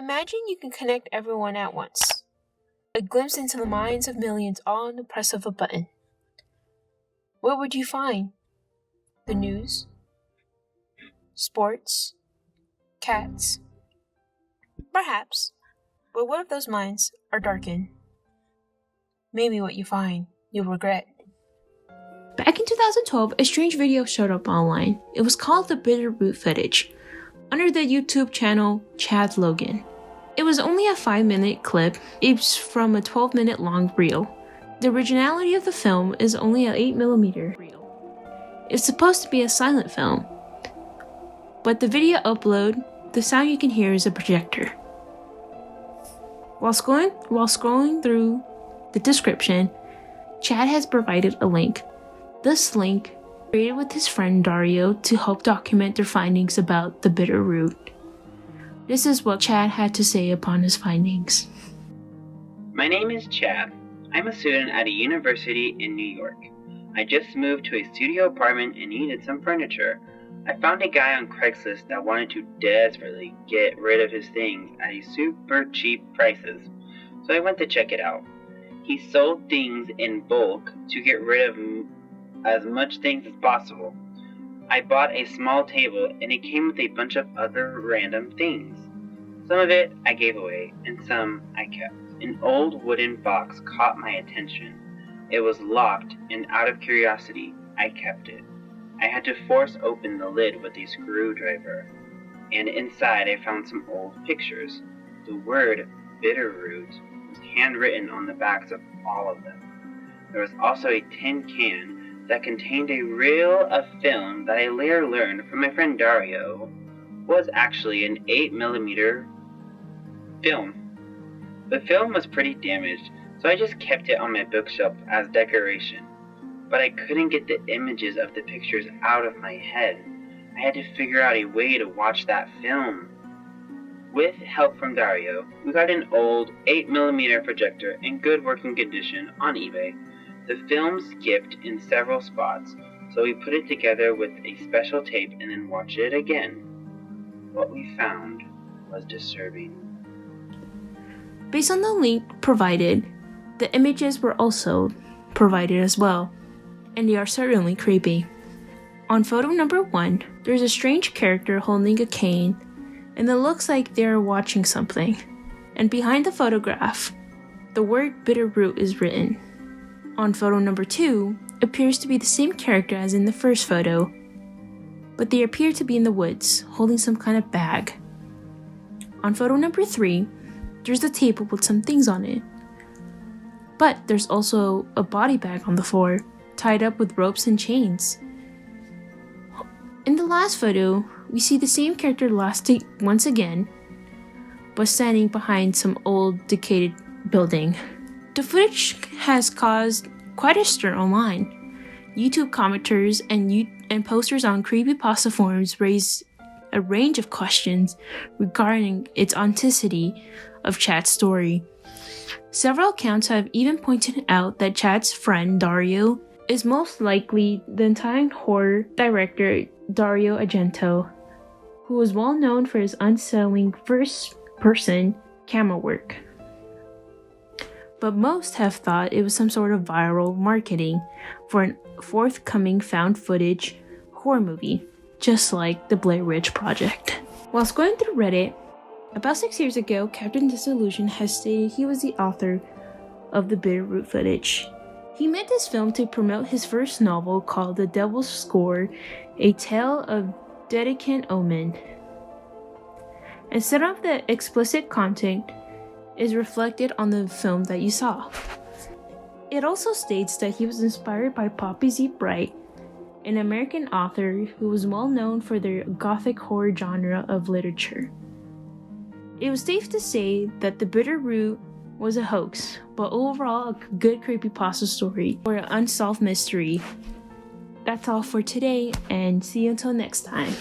Imagine you can connect everyone at once. A glimpse into the minds of millions all in the press of a button. What would you find? The news? Sports? Cats? Perhaps. But what if those minds are darkened? Maybe what you find, you'll regret. Back in 2012, a strange video showed up online. It was called the Bitterroot footage, under the YouTube channel Chad Logan. It was only a 5-minute clip. It's from a 12-minute long reel. The originality of the film is only an 8mm reel. It's supposed to be a silent film, but the video upload, the sound you can hear is a projector. While scrolling through the description, Chad has provided a link. This link created with his friend Dario to help document their findings about the Bitterroot. This is what Chad had to say upon his findings. My name is Chad. I'm a student at a university in New York. I just moved to a studio apartment and needed some furniture. I found a guy on Craigslist that wanted to desperately get rid of his things at a super cheap prices, so I went to check it out. He sold things in bulk to get rid of as much things as possible. I bought a small table and it came with a bunch of other random things. Some of it I gave away and some I kept. An old wooden box caught my attention. It was locked and out of curiosity, I kept it. I had to force open the lid with a screwdriver, and inside I found some old pictures. The word Bitterroot was handwritten on the backs of all of them. There was also a tin can that contained a reel of film that I later learned from my friend Dario was actually an 8mm film. The film was pretty damaged, so I just kept it on my bookshelf as decoration. But I couldn't get the images of the pictures out of my head. I had to figure out a way to watch that film. With help from Dario, we got an old 8mm projector in good working condition on eBay. The film skipped in several spots, so we put it together with a special tape and then watched it again. What we found was disturbing. Based on the link provided, the images were also provided as well, and they are certainly creepy. On photo number 1, there's a strange character holding a cane, and it looks like they're watching something. And behind the photograph, the word Bitterroot is written. On photo number 2, appears to be the same character as in the first photo, but they appear to be in the woods, holding some kind of bag. On photo number 3, there's a table with some things on it, but there's also a body bag on the floor, tied up with ropes and chains. In the last photo, we see the same character once again, but standing behind some old decayed building. The footage has caused quite a stir online. YouTube commenters and posters on creepypasta forums raised a range of questions regarding its authenticity of Chad's story. Several accounts have even pointed out that Chad's friend Dario is most likely the Italian horror director Dario Argento, who was well known for his unsettling first-person camera work. But most have thought it was some sort of viral marketing for a forthcoming found footage horror movie, just like the Blair Witch Project. Whilst going through Reddit, about 6 years ago, Captain Disillusion has stated he was the author of the Bitterroot footage. He made this film to promote his first novel called The Devil's Score, a tale of decadent omen. Instead of the explicit content is reflected on the film that you saw. It also states that he was inspired by Poppy Z. Brite, an American author who was well known for their gothic horror genre of literature. It was safe to say that the Bitterroot was a hoax, but overall a good creepypasta story or an unsolved mystery. That's all for today, and see you until next time.